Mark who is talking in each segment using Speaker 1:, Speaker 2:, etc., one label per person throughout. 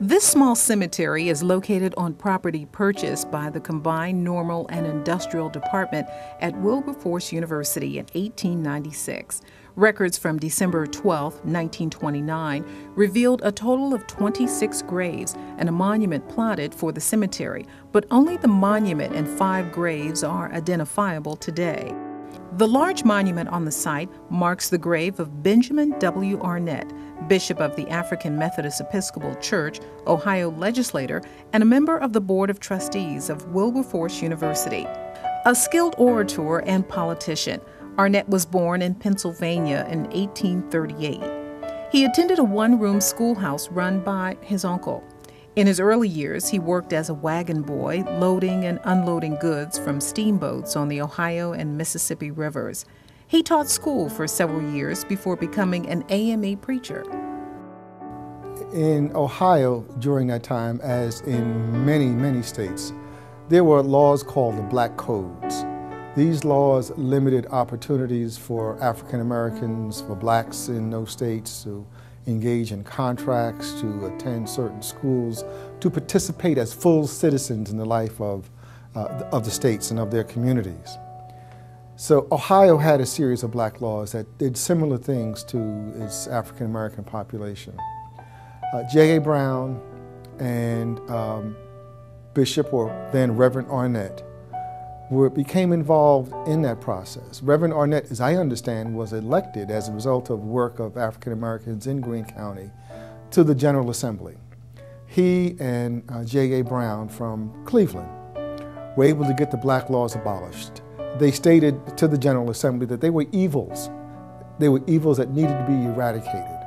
Speaker 1: This small cemetery is located on property purchased by the Combined Normal and Industrial Department at Wilberforce University in 1896. Records from December 12, 1929, revealed a total of 26 graves and a monument plotted for the cemetery, but only the monument and 5 graves are identifiable today. The large monument on the site marks the grave of Benjamin W. Arnett, Bishop of the African Methodist Episcopal Church, Ohio legislator, and a member of the Board of Trustees of Wilberforce University. A skilled orator and politician, Arnett was born in Pennsylvania in 1838. He attended a one-room schoolhouse run by his uncle. In his early years, he worked as a wagon boy, loading and unloading goods from steamboats on the Ohio and Mississippi rivers. He taught school for several years before becoming an AME preacher.
Speaker 2: In Ohio, during that time, as in many states, there were laws called the Black Codes. These laws limited opportunities for African Americans, for blacks in those states to engage in contracts, to attend certain schools, to participate as full citizens in the life of the states and of their communities. So Ohio had a series of black laws that did similar things to its African American population. J.A. Brown and Bishop, or then Reverend Arnett, became involved in that process. Reverend Arnett, as I understand, was elected as a result of work of African Americans in Greene County to the General Assembly. He and J.A. Brown from Cleveland were able to get the black laws abolished. They stated to the General Assembly that they were evils. They were evils that needed to be eradicated.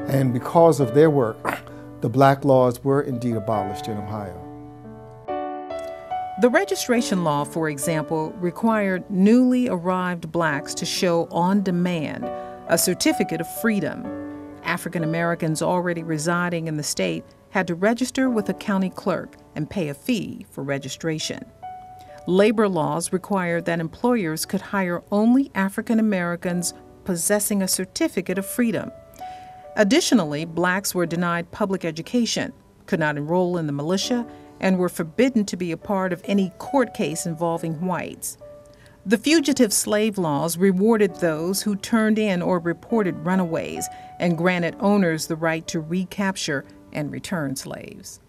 Speaker 2: And because of their work, the black laws were indeed abolished in Ohio.
Speaker 1: The registration law, for example, required newly arrived blacks to show on demand a certificate of freedom. African Americans already residing in the state had to register with a county clerk and pay a fee for registration. Labor laws required that employers could hire only African Americans possessing a certificate of freedom. Additionally, blacks were denied public education, could not enroll in the militia, and were forbidden to be a part of any court case involving whites. The fugitive slave laws rewarded those who turned in or reported runaways and granted owners the right to recapture and return slaves.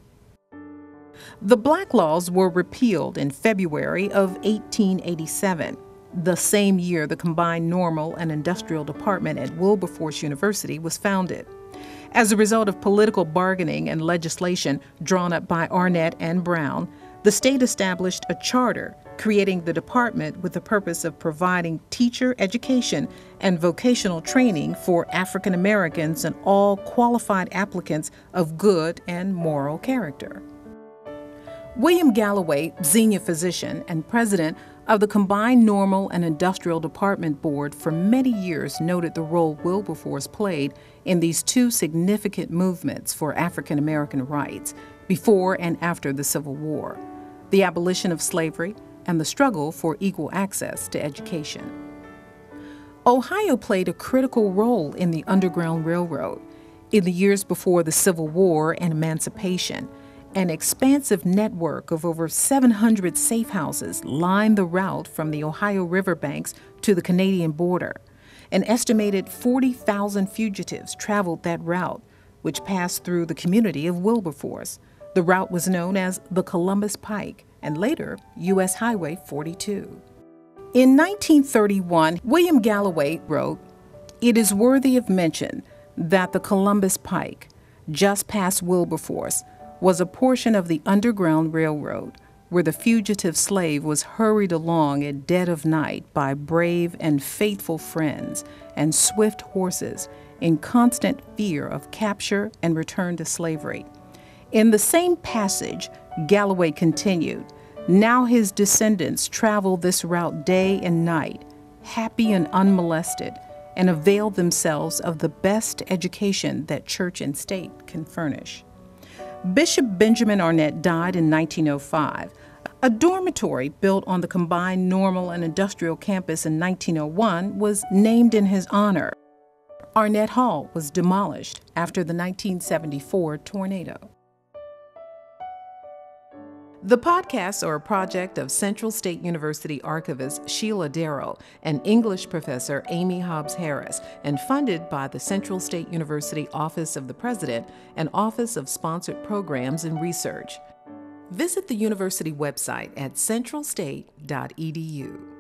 Speaker 1: The black laws were repealed in February of 1887, the same year the Combined Normal and Industrial Department at Wilberforce University was founded. As a result of political bargaining and legislation drawn up by Arnett and Brown, the state established a charter creating the department with the purpose of providing teacher education and vocational training for African Americans and all qualified applicants of good and moral character. William Galloway, senior physician and president of the Combined Normal and Industrial Department Board for many years, noted the role Wilberforce played in these two significant movements for African American rights before and after the Civil War, the abolition of slavery and the struggle for equal access to education. Ohio played a critical role in the Underground Railroad. In the years before the Civil War and emancipation, an expansive network of over 700 safe houses lined the route from the Ohio riverbanks to the Canadian border. An estimated 40,000 fugitives traveled that route, which passed through the community of Wilberforce. The route was known as the Columbus Pike and later U.S. Highway 42. In 1931, William Galloway wrote, "It is worthy of mention that the Columbus Pike, just past Wilberforce, was a portion of the Underground Railroad where the fugitive slave was hurried along at dead of night by brave and faithful friends and swift horses in constant fear of capture and return to slavery." In the same passage, Galloway continued, "Now his descendants travel this route day and night, happy and unmolested, and avail themselves of the best education that church and state can furnish." Bishop Benjamin Arnett died in 1905. A dormitory built on the Combined Normal and Industrial campus in 1901 was named in his honor. Arnett Hall was demolished after the 1974 tornado. The podcasts are a project of Central State University archivist Sheila Darrow and English professor Amy Hobbs Harris, and funded by the Central State University Office of the President and Office of Sponsored Programs and Research. Visit the university website at centralstate.edu.